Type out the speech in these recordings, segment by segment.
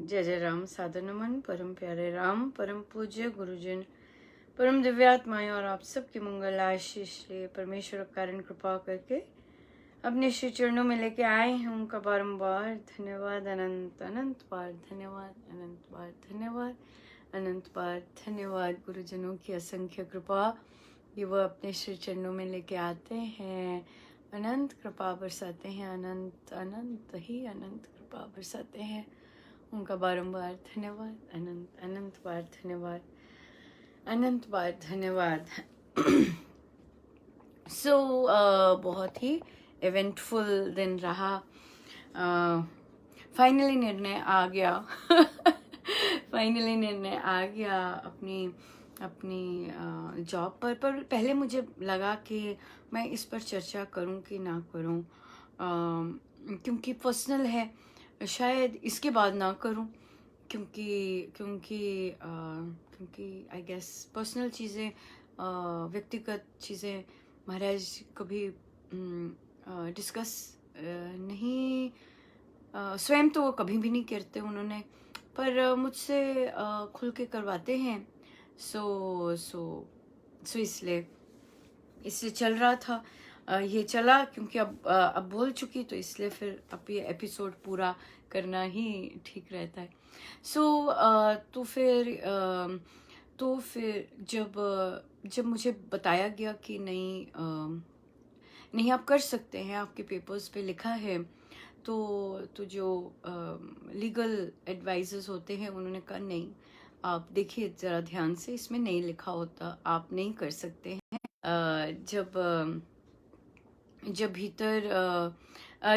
जय जय राम। साधु नमन परम प्यारे राम, परम पूज्य गुरुजन, परम दिव्यात्माएं और आप सबकी मंगल आशीष ले परमेश्वर कारण कृपा करके अपने श्री चरणों में लेके आए हैं। उनका बारंबार धन्यवाद, अनंत अनंत बार धन्यवाद, अनंत बार धन्यवाद, अनंत बार धन्यवाद। गुरुजनों की असंख्य कृपा ये वह अपने श्री चरणों में लेके आते हैं, अनंत कृपा बरसाते हैं, अनंत अनंत ही अनंत कृपा बरसाते हैं। उनका बारंबार धन्यवाद, अनंत अनंत बार धन्यवाद, अनंत बार धन्यवाद। बहुत ही इवेंटफुल दिन रहा। फाइनली निर्णय आ गया फाइनली निर्णय आ गया अपनी जॉब पर पहले मुझे लगा कि मैं इस पर चर्चा करूं कि ना करूं, क्योंकि पर्सनल है, शायद इसके बाद ना करूं, क्योंकि आई गेस पर्सनल चीज़ें, व्यक्तिगत चीज़ें महाराज कभी डिस्कस नहीं, स्वयं तो वो कभी भी नहीं करते उन्होंने, पर मुझसे खुल के करवाते हैं। सो इसलिए चल रहा था। ये चला क्योंकि अब बोल चुकी, तो इसलिए फिर अब ये एपिसोड पूरा करना ही ठीक रहता है। तो फिर जब मुझे बताया गया कि नहीं आप कर सकते हैं, आपके पेपर्स पे लिखा है, तो जो लीगल एडवाइजर्स होते हैं उन्होंने कहा नहीं, आप देखिए ज़रा ध्यान से, इसमें नहीं लिखा होता, आप नहीं कर सकते हैं। जब भीतर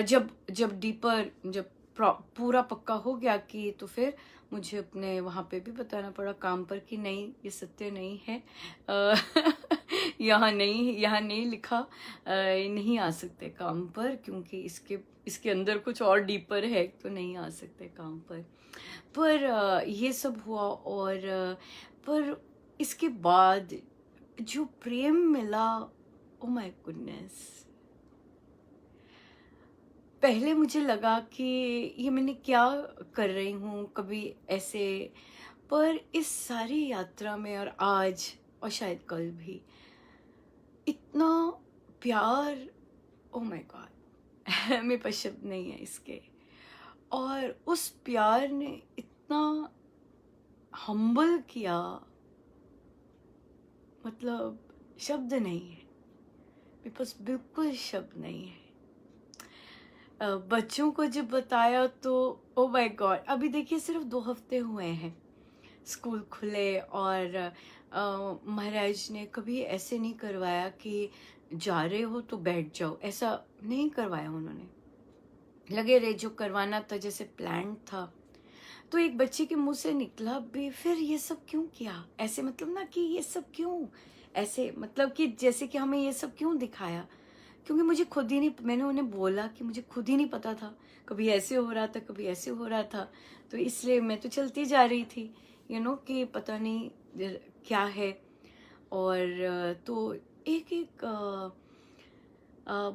जब डीपर, जब पूरा पक्का हो गया कि, तो फिर मुझे अपने वहाँ पे भी बताना पड़ा काम पर कि नहीं, ये सत्य नहीं है, यहाँ नहीं लिखा, नहीं आ सकते काम पर, क्योंकि इसके अंदर कुछ और डीपर है, तो नहीं आ सकते काम पर ये सब हुआ। और पर इसके बाद जो प्रेम मिला, ओ माय गुडनेस, पहले मुझे लगा कि ये मैंने क्या कर रही हूँ कभी ऐसे, पर इस सारी यात्रा में और आज और शायद कल भी इतना प्यार, ओ माय गॉड मेरे पास शब्द नहीं है इसके। और उस प्यार ने इतना हम्बल किया, मतलब शब्द नहीं है मेरे पास, बिल्कुल शब्द नहीं है। बच्चों को जब बताया तो ओ माय गॉड, अभी देखिए सिर्फ 2 हफ्ते हुए हैं स्कूल खुले, और महाराज ने कभी ऐसे नहीं करवाया कि जा रहे हो तो बैठ जाओ, ऐसा नहीं करवाया उन्होंने। लगे रहे जो करवाना था, जैसे प्लान था। तो एक बच्चे के मुंह से निकला भी, फिर ये सब क्यों किया ऐसे, मतलब ना कि ये सब क्यों ऐसे, मतलब कि जैसे कि हमें ये सब क्यों दिखाया, क्योंकि मुझे खुद ही नहीं, मैंने उन्हें बोला कि मुझे खुद ही नहीं पता था, कभी ऐसे हो रहा था, कभी ऐसे हो रहा था, तो इसलिए मैं तो चलती जा रही थी, कि पता नहीं क्या है। और तो एक एक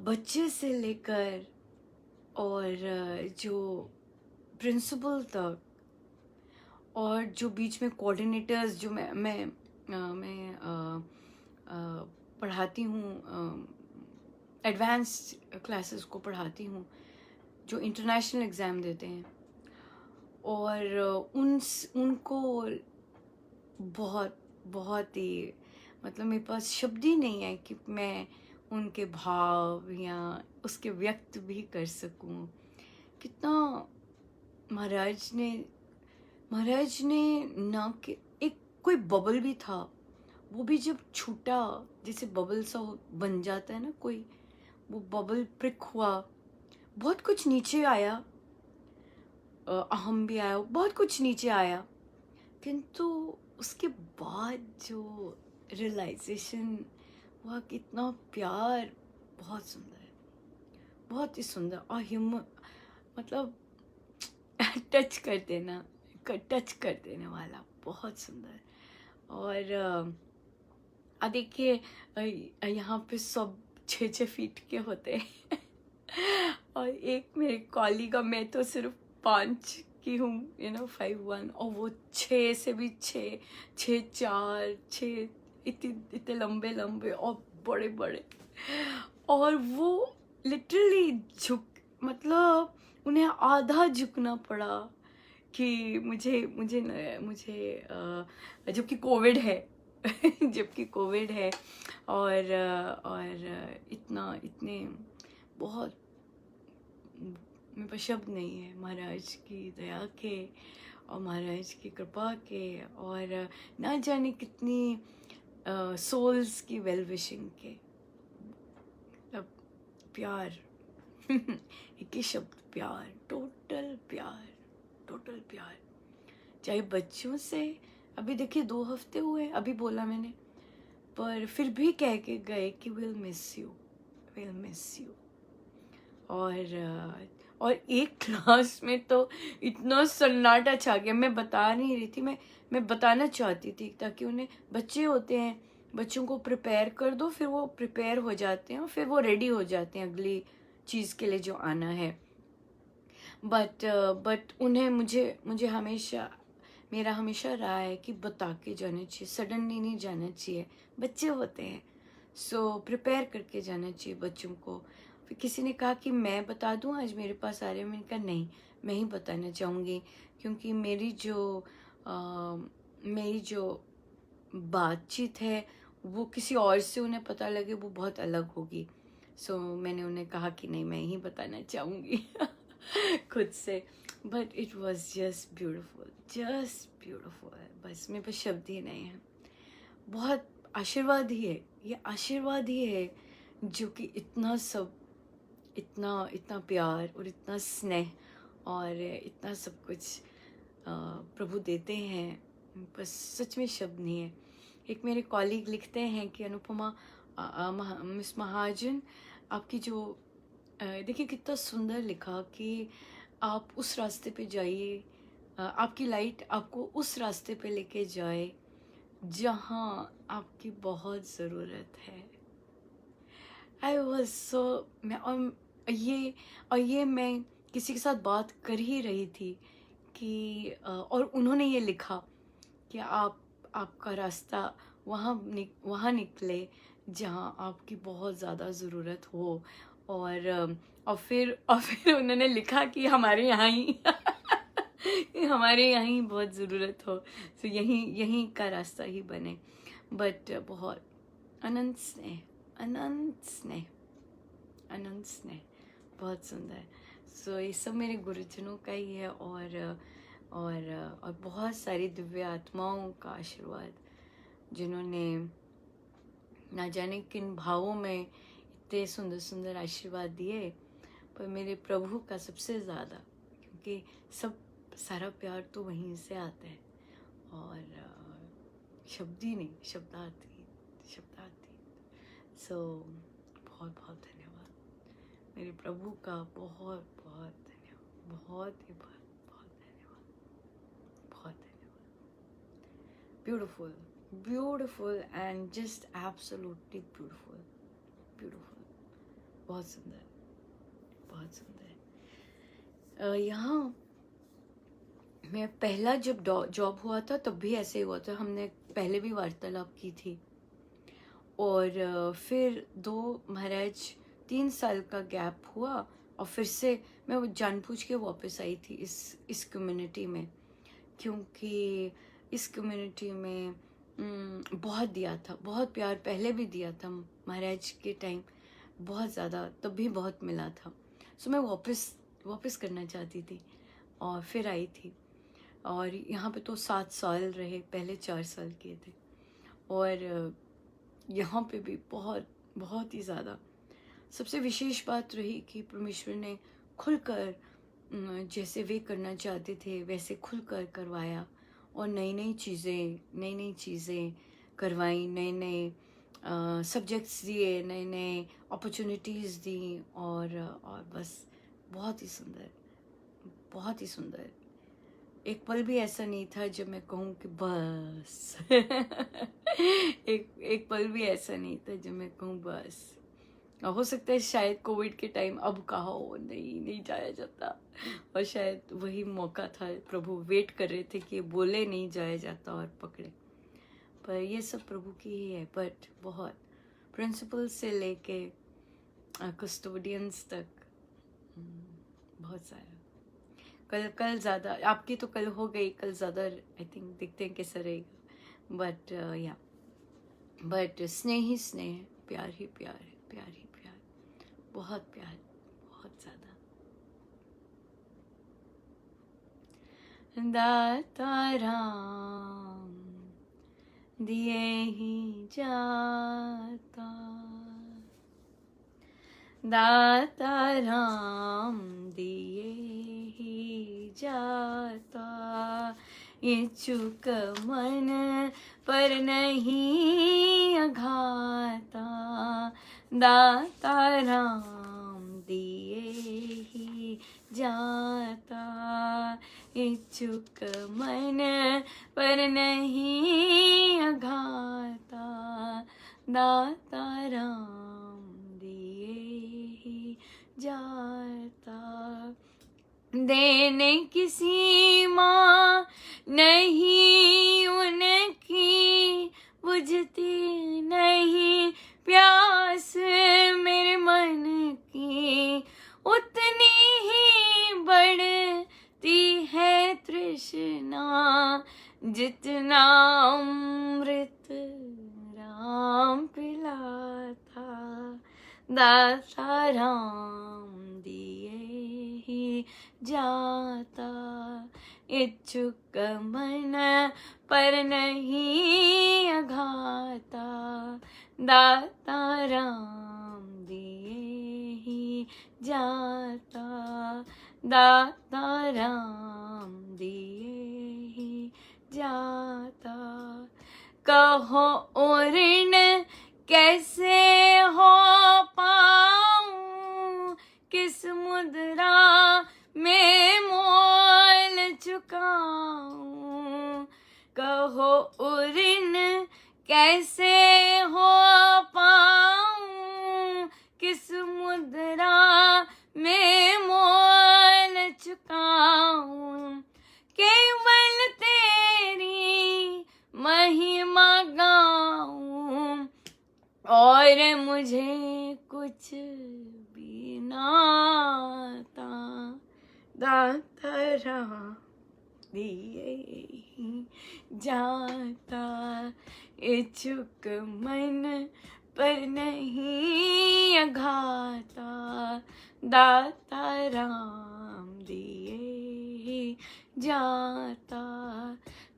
बच्चे से लेकर और जो प्रिंसिपल तक, और जो बीच में कोऑर्डिनेटर्स, जो मैं पढ़ाती हूँ, एडवांस्ड क्लासेस को पढ़ाती हूँ जो इंटरनेशनल एग्ज़ाम देते हैं, और उनको बहुत बहुत ही, मतलब मेरे पास शब्द ही नहीं है कि मैं उनके भाव या उसके व्यक्त भी कर सकूं। कितना महाराज ने ना कि एक कोई बबल भी था, वो भी जब छूटा, जैसे बबल सा बन जाता है ना कोई, वो बबल प्रिक हुआ, बहुत कुछ नीचे आया, अहम भी आया, बहुत कुछ नीचे आया, किंतु उसके बाद जो रियलाइजेशन हुआ, कितना प्यार, बहुत सुंदर है, बहुत ही सुंदर, और मतलब टच कर देने वाला, बहुत सुंदर। और देखिए यहाँ पे सब 6-6 फीट के होते हैं और एक मेरे कॉलीग, मैं तो सिर्फ 5 कि हूँ 5'1", और वो 6 से भी 6, 6'4", 6, इतने इतने लंबे लंबे और बड़े बड़े, और वो लिटरली झुक, मतलब उन्हें आधा झुकना पड़ा कि मुझे मुझे जबकि कोविड है जबकि कोविड है, और इतने बहुत, मेरे पास शब्द नहीं है महाराज की दया के और महाराज की कृपा के, और ना जाने कितनी सोल्स की वेल विशिंग के, मतलब प्यार एक ही शब्द, प्यार, टोटल प्यार, टोटल प्यार। चाहे बच्चों से, अभी देखिए 2 हफ्ते हुए, अभी बोला मैंने, पर फिर भी कह के गए कि will miss you, will miss you. और एक क्लास में तो इतना सन्नाटा छा गया, मैं बता नहीं रही थी, मैं बताना चाहती थी ताकि उन्हें, बच्चे होते हैं, बच्चों को प्रिपेयर कर दो, फिर वो प्रिपेयर हो जाते हैं और फिर वो रेडी हो जाते हैं अगली चीज़ के लिए जो आना है। बट उन्हें, मुझे हमेशा, मेरा हमेशा रहा है कि बता के जाना चाहिए, सडनली नहीं जाना चाहिए, बच्चे होते हैं, सो प्रिपेयर करके जाना चाहिए बच्चों को। फिर किसी ने कहा कि मैं बता दूं, आज मेरे पास आ रहे हैं, मैंने कहा नहीं, मैं ही बताना चाहूँगी, क्योंकि मेरी जो बातचीत है वो किसी और से उन्हें पता लगे वो बहुत अलग होगी। सो मैंने उन्हें कहा कि नहीं, मैं ही बताना चाहूँगी खुद से। But it was just beautiful, just beautiful. बस मेरे पास शब्द ही नहीं है, बहुत आशीर्वाद ही है, ये आशीर्वाद ही है जो कि इतना सब, इतना इतना प्यार और इतना स्नेह और इतना सब कुछ प्रभु देते हैं, बस सच में शब्द नहीं है। एक मेरे कॉलीग लिखते हैं कि अनुपमा, मिस महाजन, आपकी जो देखिए कितना सुंदर लिखा कि आप उस रास्ते पे जाइए, आपकी लाइट आपको उस रास्ते पे लेके जाए जहाँ आपकी बहुत ज़रूरत है। आई वॉज सो, मैं, और ये मैं किसी के साथ बात कर ही रही थी कि और उन्होंने ये लिखा कि आपका रास्ता वहाँ निकले जहाँ आपकी बहुत ज़्यादा ज़रूरत हो, और फिर उन्होंने लिखा कि हमारे यहाँ ही हमारे यहाँ ही बहुत ज़रूरत हो, तो यहीं का रास्ता ही बने। बट बहुत अनंत स्नेह, अनंत स्नेह, अनंत स्नेह, बहुत सुंदर। सो ये सब मेरे गुरुजनों का ही है, और बहुत सारी दिव्य आत्माओं का आशीर्वाद, जिन्होंने ना जाने किन भावों में इतने सुंदर सुंदर आशीर्वाद दिए, पर मेरे प्रभु का सबसे ज़्यादा, क्योंकि सारा प्यार तो वहीं से आता है, और शब्द ही नहीं, शब्दातीत, शब्दातीत। सो बहुत बहुत धन्यवाद मेरे प्रभु का, बहुत बहुत धन्यवाद, बहुत ही बहुत बहुत धन्यवाद, बहुत धन्यवाद। Beautiful, beautiful and just absolutely beautiful, beautiful, बहुत सुंदर, बहुत सुंदर। यहाँ मैं पहला जब जॉब हुआ था तब भी ऐसे ही हुआ था, हमने पहले भी वार्तालाप की थी, और फिर 3 साल का गैप हुआ, और फिर से मैं वो जानबूझ के वापस आई थी इस कम्युनिटी में, क्योंकि इस कम्युनिटी में बहुत दिया था, बहुत प्यार पहले भी दिया था महाराज के टाइम, बहुत ज़्यादा, तब भी बहुत मिला था। सो मैं वापस करना चाहती थी, और फिर आई थी, और यहाँ पे तो 7 साल रहे, पहले 4 साल किए थे, और यहाँ पे भी बहुत बहुत ही ज़्यादा सबसे विशेष बात रही कि परमेश्वर ने खुलकर, जैसे वे करना चाहते थे वैसे खुलकर करवाया, और नई नई चीज़ें करवाई, नए सब्जेक्ट्स दिए, नए अपॉर्चुनिटीज़ दी, और बस बहुत ही सुंदर, बहुत ही सुंदर। एक पल भी ऐसा नहीं था जब मैं कहूँ कि बस एक पल भी ऐसा नहीं था जब मैं कहूँ बस हो सकता है शायद कोविड के टाइम अब कहा हो, नहीं जाया जाता, और शायद वही मौका था, प्रभु वेट कर रहे थे कि बोले नहीं जाया जाता और पकड़े। पर ये सब प्रभु की ही है। बट बहुत प्रिंसिपल से लेके कस्टोडियंस तक, बहुत सारा। कल ज़्यादा, आपकी तो कल हो गई, कल ज़्यादा आई थिंक, देखते हैं कैसा रहेगा। बट या बट स्नेह ही स्नेह है, प्यार ही प्यार है, प्यार ही प्यार, बहुत प्यार, बहुत ज़्यादा। दाता राम दिए ही जाता, दाता राम दिए ही जाता, इच्छुक मन पर नहीं अघाता, दाता राम दिए ही जाता, इच्छुक मन पर नहीं अघाता, दाता राम दिए ही जाता। देने की सीमा नहीं उनकी, बुझती नहीं प्यास मेरे मन की, उतनी ही बढ़ती है तृष्णा, जितना अमृत राम पिलाता, दाता राम दिए ही जाता, इच्छुक मन पर नहीं अघाता, दाता राम दिए ही जाता, दाता राम दिए ही जाता। कहो ओ ऋण कैसे हो पाऊं, किस मुद्रा में मोल चुकाऊं, कहो ओ ऋण कैसे हो पाऊं, किस मुद्रा में मोल चुकाऊं, केवल तेरी महिमा गाऊं, और मुझे कुछ भी ना आता, दाता राम दिए ही जाता, इच्छुक मन पर नहीं अघाता, दाता राम दिए ही जाता,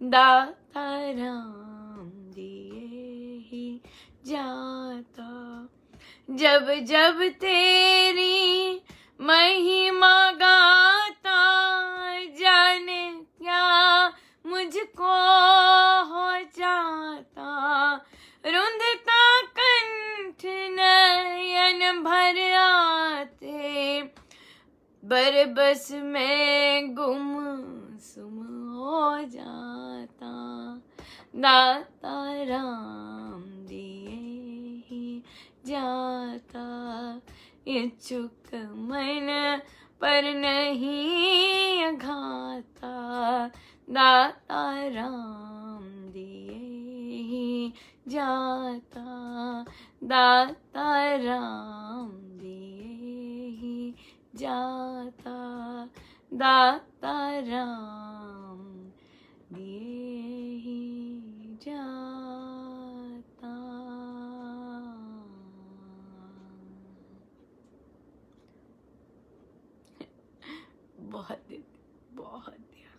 दाता राम दिए ही जाता। जब जब तेरी महिमा गाता, जाने क्या मुझको हो जाता, रुंधता कंठ नयन भर आते, बरबस में गुमसुम हो जाता, दाता राम दिए ही जाता, इच्छुक मन पर नहीं अघाता, दाता राम दिए ही जाता, दाता राम दिए ही जाता, दाता राम दिए ही जाता। बहुत दिया, बहुत दिया,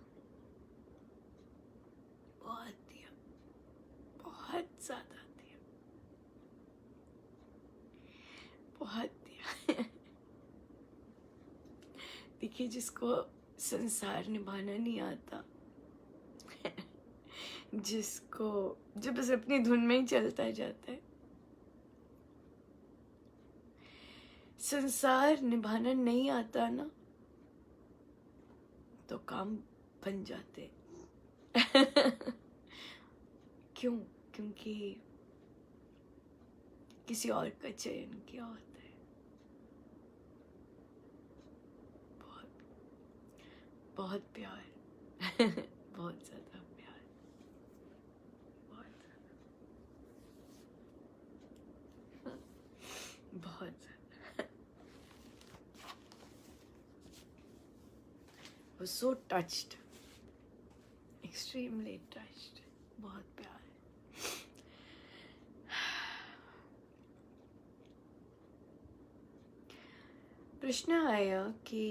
बहुत दिया, बहुत ज्यादा दिया, बहुत दिया। देखिए, जिसको संसार निभाना नहीं आता, जिसको जो बस अपनी धुन में ही चलता जाता है, संसार निभाना नहीं आता ना, तो काम बन जाते। क्यों? क्योंकि किसी और का चयन किया होता है। बहुत प्यार बहुत ज़्यादा प्यार, बहुत ज़्यादा, बहुत ज़्यादा। वो सो टच्ड, एक्सट्रीमली टच्ड, बहुत प्यार। प्रश्न आया कि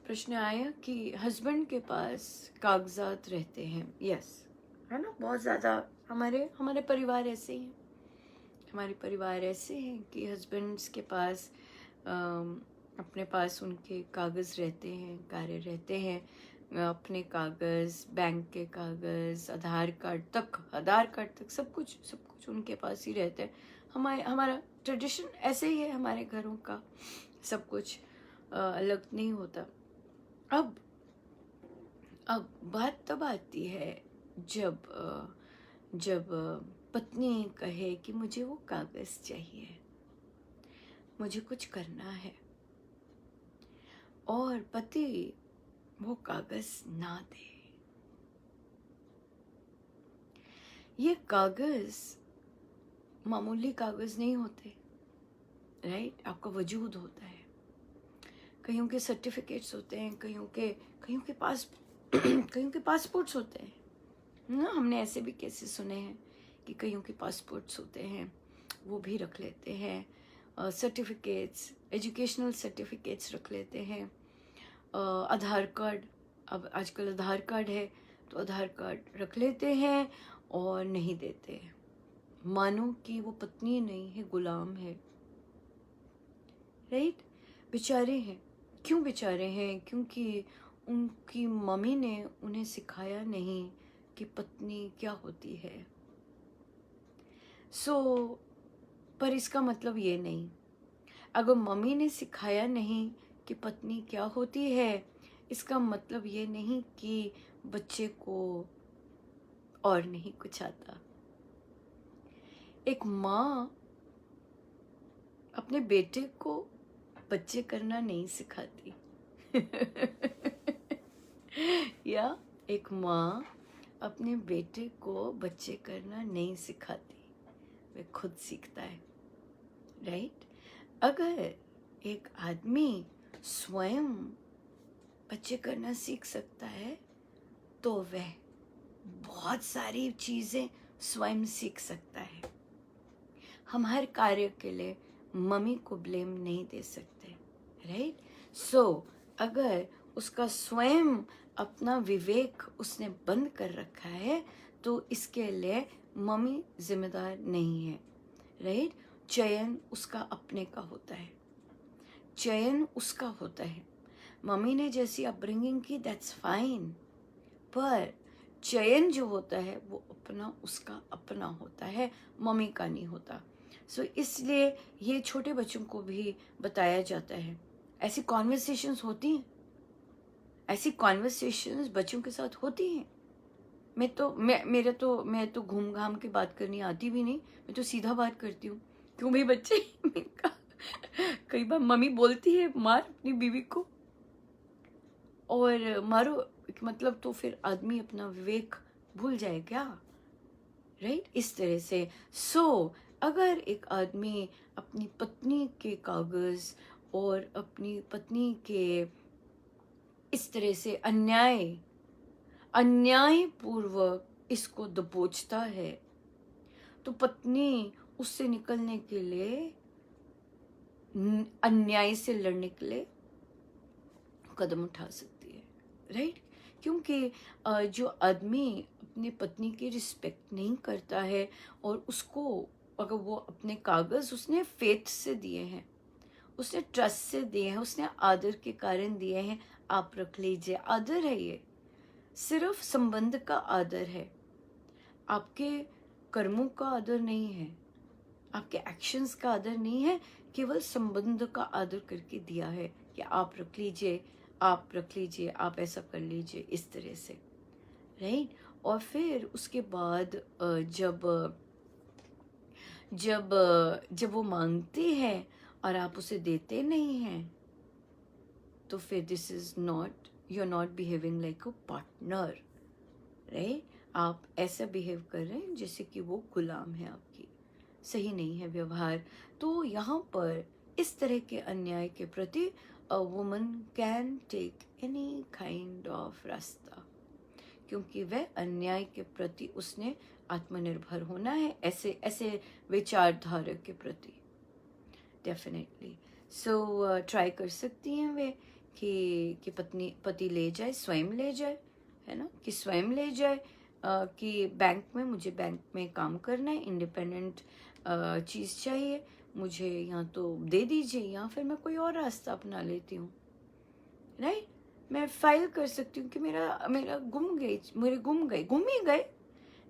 प्रश्न आया कि हस्बैंड के पास कागजात रहते हैं, यस, है ना, बहुत ज़्यादा। हमारे हमारे परिवार ऐसे ही हैं, हमारे परिवार ऐसे हैं कि हस्बैंड्स के पास अपने पास उनके कागज़ रहते हैं, कार्य रहते हैं, अपने कागज़, बैंक के कागज़, आधार कार्ड तक सब कुछ उनके पास ही रहता है। हमारा ट्रेडिशन ऐसे ही है, हमारे घरों का सब कुछ अलग नहीं होता। अब बात तब आती है जब पत्नी कहे कि मुझे वो कागज़ चाहिए, मुझे कुछ करना है, और पति वो कागज़ ना दे। ये कागज़ मामूली कागज़ नहीं होते, राइट? आपका वजूद होता है, कईयों के सर्टिफिकेट्स होते हैं, कईयों के पासपोर्ट्स होते हैं ना। हमने ऐसे भी केसेस सुने हैं कि कईयों के पासपोर्ट्स होते हैं, वो भी रख लेते हैं, सर्टिफिकेट्स, एजुकेशनल सर्टिफिकेट्स रख लेते हैं, आधार कार्ड, अब आजकल आधार कार्ड है तो आधार कार्ड रख लेते हैं और नहीं देते, मानो कि वो पत्नी नहीं है, गुलाम है, राइट? बेचारे हैं। क्यों बेचारे हैं? क्योंकि उनकी मम्मी ने उन्हें सिखाया नहीं कि पत्नी क्या होती है। पर इसका मतलब ये नहीं, अगर मम्मी ने सिखाया नहीं कि पत्नी क्या होती है, इसका मतलब ये नहीं कि बच्चे को और नहीं कुछ आता। एक माँ अपने बेटे को बच्चे करना नहीं सिखाती या एक माँ अपने बेटे को बच्चे करना नहीं सिखाती, वे खुद सीखता है, राइट? अगर एक आदमी स्वयं बच्चे करना सीख सकता है तो वह बहुत सारी चीज़ें स्वयं सीख सकता है। हम हर कार्य के लिए मम्मी को ब्लेम नहीं दे सकते, राइट? अगर उसका स्वयं अपना विवेक उसने बंद कर रखा है तो इसके लिए मम्मी जिम्मेदार नहीं है, राइट? चयन उसका अपने का होता है, चयन उसका होता है। मम्मी ने जैसी अपब्रिंगिंग की, दैट्स फाइन, पर चयन जो होता है वो उसका अपना होता है, मम्मी का नहीं होता। इसलिए ये छोटे बच्चों को भी बताया जाता है। ऐसी कॉन्वर्सेशंस होती हैं, ऐसी कॉन्वर्सेशंस बच्चों के साथ होती हैं। मैं तो घूम घाम के बात करनी आती भी नहीं, मैं तो सीधा बात करती हूँ। क्यों भाई बच्चे कई बार मम्मी बोलती है मार अपनी बीवी को, और मारो मतलब तो फिर आदमी अपना विवेक भूल जाए क्या, राइट? इस तरह से अगर एक आदमी अपनी पत्नी के कागज और अपनी पत्नी के इस तरह से अन्यायपूर्वक इसको दबोचता है, तो पत्नी उससे निकलने के लिए, अन्याय से लड़ने के लिए कदम उठा सकती है, राइट? क्योंकि जो आदमी अपनी पत्नी की रिस्पेक्ट नहीं करता है, और उसको अगर वो अपने कागज उसने फेथ से दिए हैं, उसने ट्रस्ट से दिए हैं, उसने आदर के कारण दिए हैं, आप रख लीजिए, आदर है, ये सिर्फ संबंध का आदर है, आपके कर्मों का आदर नहीं है, आपके एक्शंस का आदर नहीं है, केवल संबंध का आदर करके दिया है कि आप रख लीजिए, आप ऐसा कर लीजिए, इस तरह से, राइट। और फिर उसके बाद जब वो मांगते हैं और आप उसे देते नहीं हैं, तो फिर this is not, you are not behaving like a partner, right. आप ऐसा बिहेव कर रहे हैं जैसे कि वो गुलाम है आपकी, सही नहीं है व्यवहार। तो यहाँ पर इस तरह के अन्याय के प्रति a woman can take any kind of रास्ता, क्योंकि वह अन्याय के प्रति उसने आत्मनिर्भर होना है, ऐसे ऐसे विचारधारा के प्रति डेफिनेटली। सो ट्राई कर सकती हैं वे कि पति ले जाए, स्वयं ले जाए, है ना, कि स्वयं ले जाए, कि बैंक में, मुझे बैंक में काम करना है, इंडिपेंडेंट चीज़ चाहिए मुझे, या तो दे दीजिए या फिर मैं कोई और रास्ता अपना लेती हूँ, राइट। मैं फाइल कर सकती हूँ कि मेरा मेरा गुम ही गए,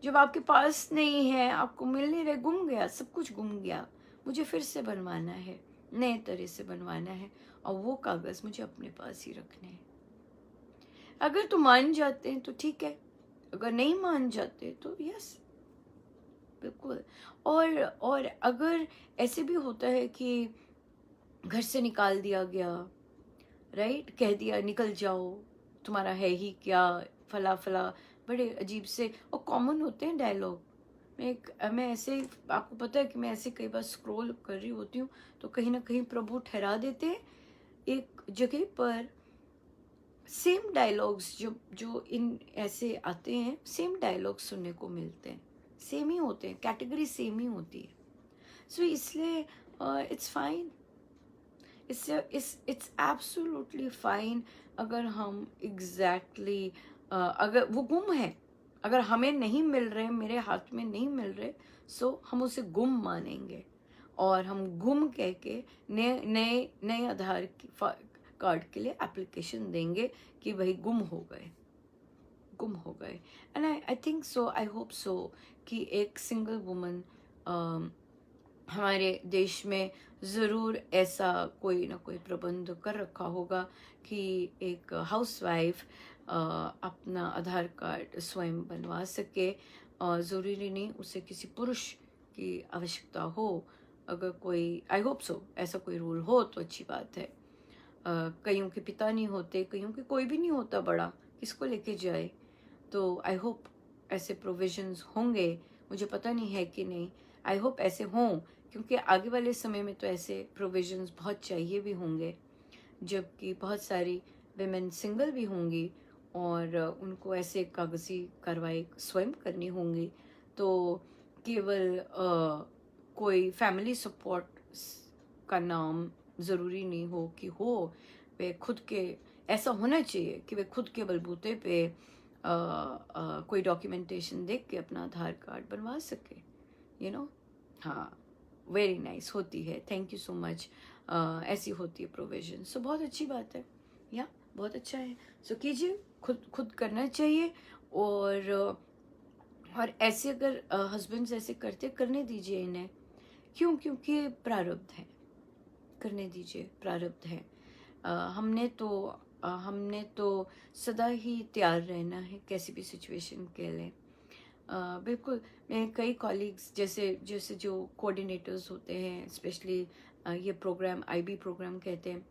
जब आपके पास नहीं है, आपको मिल नहीं रहे, गुम गया, सब कुछ गुम गया, मुझे फिर से बनवाना है, नए तरह से बनवाना है, और वो कागज़ मुझे अपने पास ही रखने हैं। अगर तो मान जाते हैं तो ठीक है, अगर नहीं मान जाते तो यस, बिल्कुल। और अगर ऐसे भी होता है कि घर से निकाल दिया गया, राइट, कह दिया निकल जाओ, तुम्हारा है ही क्या, फला फला, बड़े अजीब से और कॉमन होते हैं डायलॉग। मैं ऐसे, आपको पता है कि मैं ऐसे कई बार स्क्रॉल कर रही होती हूँ, तो कहीं ना कहीं प्रभु ठहरा देते हैं एक जगह पर, सेम डायलॉग्स जो जो इन ऐसे आते हैं, सेम डायलॉग्स सुनने को मिलते हैं, सेम ही होते हैं, कैटेगरी सेम ही होती है। सो इसलिए it's fine, it's absolutely fine अगर हम एग्जैक्टली अगर वो गुम है, अगर हमें नहीं मिल रहे, मेरे हाथ में नहीं मिल रहे, सो हम उसे गुम मानेंगे, और हम गुम कह के नए नए नए आधार कार्ड के लिए एप्लीकेशन देंगे कि भाई गुम हो गए, गुम हो गए। And I think so, I hope so कि एक सिंगल वुमन हमारे देश में ज़रूर ऐसा कोई ना कोई प्रबंध कर रखा होगा कि एक हाउसवाइफ अपना आधार कार्ड स्वयं बनवा सके, और ज़रूरी नहीं उसे किसी पुरुष की आवश्यकता हो। अगर कोई, आई होप सो, ऐसा कोई रूल हो तो अच्छी बात है। कईयों के पिता नहीं होते, कईयों के कोई भी नहीं होता बड़ा, किसको लेके जाए, तो आई होप ऐसे प्रोविजंस होंगे, मुझे पता नहीं है कि नहीं, आई होप ऐसे हों, क्योंकि आगे वाले समय में तो ऐसे प्रोविजंस बहुत चाहिए भी होंगे, जबकि बहुत सारी विमेन सिंगल भी होंगी और उनको ऐसे कागजी कार्रवाई स्वयं करनी होंगी। तो केवल कोई फैमिली सपोर्ट का नाम ज़रूरी नहीं हो कि हो, वे खुद के, ऐसा होना चाहिए कि वे खुद के बलबूते पे कोई डॉक्यूमेंटेशन देख के अपना आधार कार्ड बनवा सके, यू नो। हाँ, वेरी नाइस होती है, थैंक यू सो मच। ऐसी होती है प्रोविजन, सो बहुत अच्छी बात है, या बहुत अच्छा है। सो कीजिए, खुद खुद करना चाहिए। और ऐसे अगर हस्बैंड्स ऐसे करते, करने दीजिए इन्हें, क्यों, क्योंकि प्रारब्ध है, करने दीजिए, प्रारब्ध है। हमने तो सदा ही तैयार रहना है कैसी भी सिचुएशन के लिए। बिल्कुल। मैं कई कॉलीग्स, जैसे जैसे जो कोऑर्डिनेटर्स होते हैं, स्पेशली ये प्रोग्राम आईबी प्रोग्राम कहते हैं,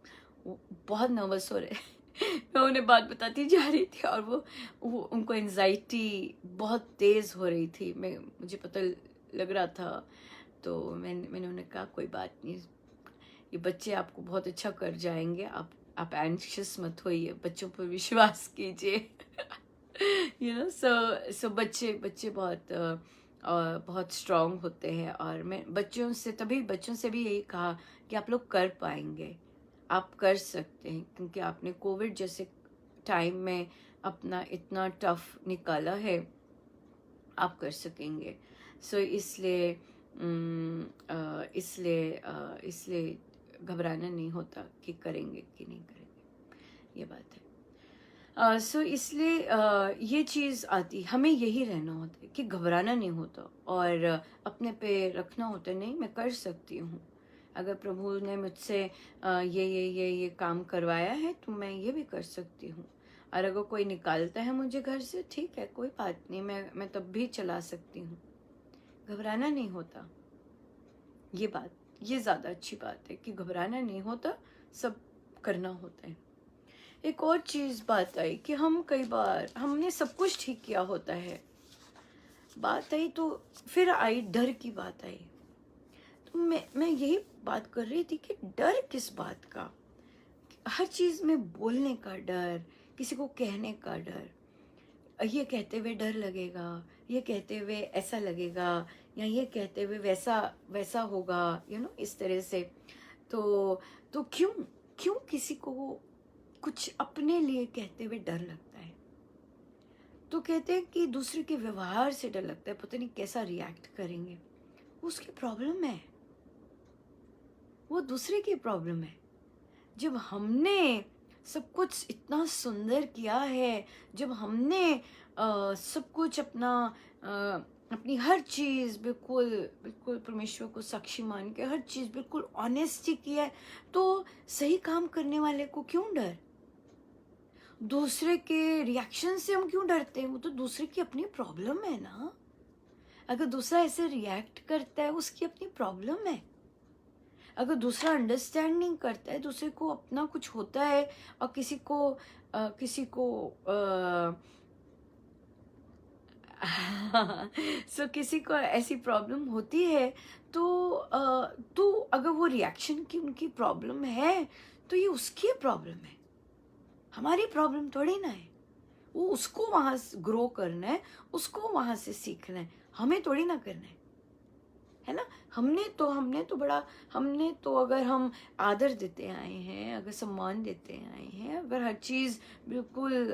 वो बहुत नर्वस हो रहे मैं उन्हें बात बताती जा रही थी, और वो उनको एंजाइटी बहुत तेज़ हो रही थी, मुझे पता लग रहा था। तो मैंने उन्हें कहा कोई बात नहीं, ये बच्चे आपको बहुत अच्छा कर जाएंगे, आप एंशियस मत होइए, बच्चों पर विश्वास कीजिए यू नो। सो बच्चे बहुत स्ट्रांग होते हैं, और मैं बच्चों से भी यही कहा कि आप लोग कर पाएंगे, आप कर सकते हैं, क्योंकि आपने कोविड जैसे टाइम में अपना इतना टफ निकाला है, आप कर सकेंगे। सो इसलिए घबराना नहीं होता कि करेंगे कि नहीं करेंगे, ये बात है। सो इसलिए ये चीज़ आती, हमें यही रहना होता है कि घबराना नहीं होता, और अपने पे रखना होता है, नहीं मैं कर सकती हूँ। अगर प्रभु ने मुझसे ये काम करवाया है, तो मैं ये भी कर सकती हूँ। और अगर कोई निकालता है मुझे घर से, ठीक है, कोई बात नहीं, मैं तब भी चला सकती हूँ। घबराना नहीं होता। ये ज़्यादा अच्छी बात है कि घबराना नहीं होता, सब करना होता है। एक और चीज़ बात आई कि हम कई बार हमने सब कुछ ठीक किया होता है, बात आई तो फिर आई डर की बात आई। तो मैं यही बात कर रही थी कि डर किस बात का? हर चीज़ में बोलने का डर, किसी को कहने का डर, ये कहते हुए डर लगेगा, ये कहते हुए ऐसा लगेगा, या ये कहते हुए वैसा वैसा होगा, इस तरह से। तो क्यों क्यों किसी को कुछ अपने लिए कहते हुए डर लगता है? तो कहते हैं कि दूसरे के व्यवहार से डर लगता है, पता नहीं कैसा रिएक्ट करेंगे। उसकी प्रॉब्लम है, वो दूसरे की प्रॉब्लम है। जब हमने सब कुछ इतना सुंदर किया है, जब हमने सब कुछ अपनी हर चीज़ बिल्कुल बिल्कुल परमेश्वर को साक्षी मान के हर चीज़ बिल्कुल ऑनेस्टी की है, तो सही काम करने वाले को क्यों डर? दूसरे के रिएक्शन से हम क्यों डरते हैं? वो तो दूसरे की अपनी प्रॉब्लम है ना। अगर दूसरा ऐसे रिएक्ट करता है, उसकी अपनी प्रॉब्लम है। अगर दूसरा अंडरस्टैंड नहीं करता है, दूसरे को अपना कुछ होता है और किसी को ऐसी प्रॉब्लम होती है, तो अगर वो रिएक्शन की उनकी प्रॉब्लम है, तो ये उसकी प्रॉब्लम है, हमारी प्रॉब्लम थोड़ी ना है। वो उसको वहां से ग्रो करना है, उसको वहां से सीखना है, हमें थोड़ी ना करना है ना। हमने तो अगर हम आदर देते आए हैं, अगर सम्मान देते आए हैं, अगर हर चीज़ बिल्कुल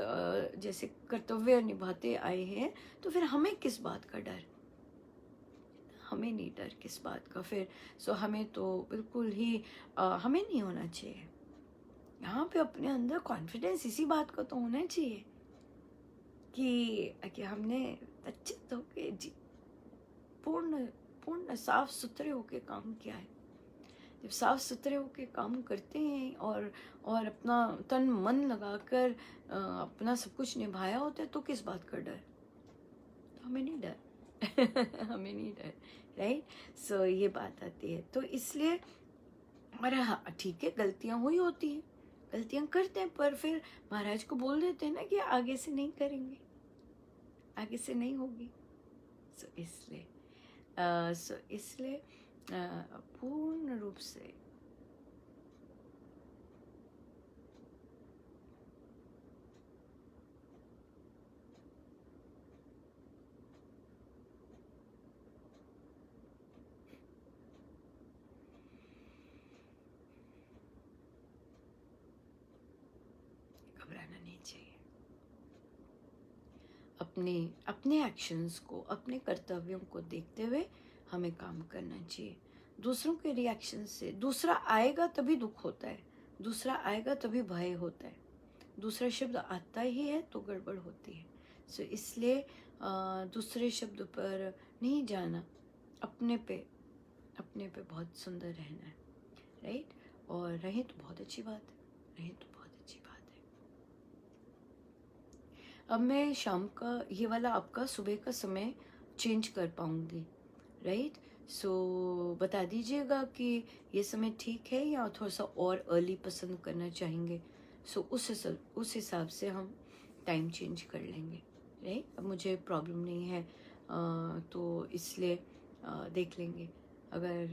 जैसे कर्तव्य निभाते आए हैं, तो फिर हमें किस बात का डर? हमें नहीं डर किस बात का फिर। हमें तो बिल्कुल ही हमें नहीं होना चाहिए। यहाँ पे अपने अंदर कॉन्फिडेंस इसी बात का तो होना चाहिए कि हमने अच्छे होके पूर्ण पूर्ण साफ सुथरे होके काम किया है। जब साफ सुथरे होके काम करते हैं और अपना तन मन लगाकर अपना सब कुछ निभाया होता है, तो किस बात का डर? तो हमें नहीं डर। हमें नहीं डर, राइट। ये बात आती है। तो इसलिए हमारा, हाँ ठीक है, गलतियां हुई होती हैं, गलतियां करते हैं, पर फिर महाराज को बोल देते हैं ना कि आगे से नहीं करेंगे, आगे से नहीं होगी। इसलिए पूर्ण रूप से घबराना नहीं चाहिए। अपने अपने एक्शंस को, अपने कर्तव्यों को देखते हुए हमें काम करना चाहिए। दूसरों के रिएक्शन से, दूसरा आएगा तभी दुख होता है, दूसरा आएगा तभी भय होता है, दूसरा शब्द आता ही है तो गड़बड़ होती है। इसलिए दूसरे शब्द पर नहीं जाना, अपने पे बहुत सुंदर रहना है, राइट। और रहे तो बहुत अच्छी बात है, रहे तो बहुत अच्छी बात है। अब मैं शाम का ये वाला आपका सुबह का समय चेंज कर पाऊंगी, राइट। बता दीजिएगा कि ये समय ठीक है या थोड़ा सा और अर्ली पसंद करना चाहेंगे। उस हिसाब से हम टाइम चेंज कर लेंगे, राइट। अब मुझे प्रॉब्लम नहीं है, तो इसलिए देख लेंगे। अगर